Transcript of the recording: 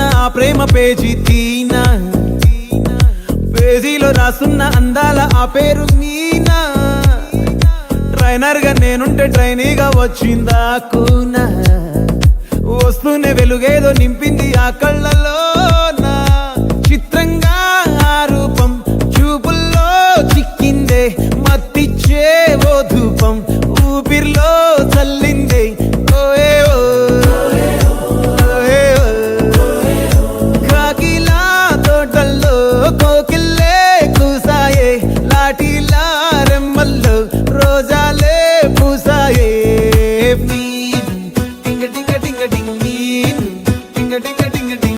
రాసున్న ఆ ప్రేమ పేజీ తీనా, పేజీలో రాసున్న అందాల ఆ పేరు మీనా. ట్రైనర్ గా నేనుంటే ట్రైనీగా వచ్చిందా కూనా, వస్తూనే వెలుగేదో నింపింది ఆ కళ్ళ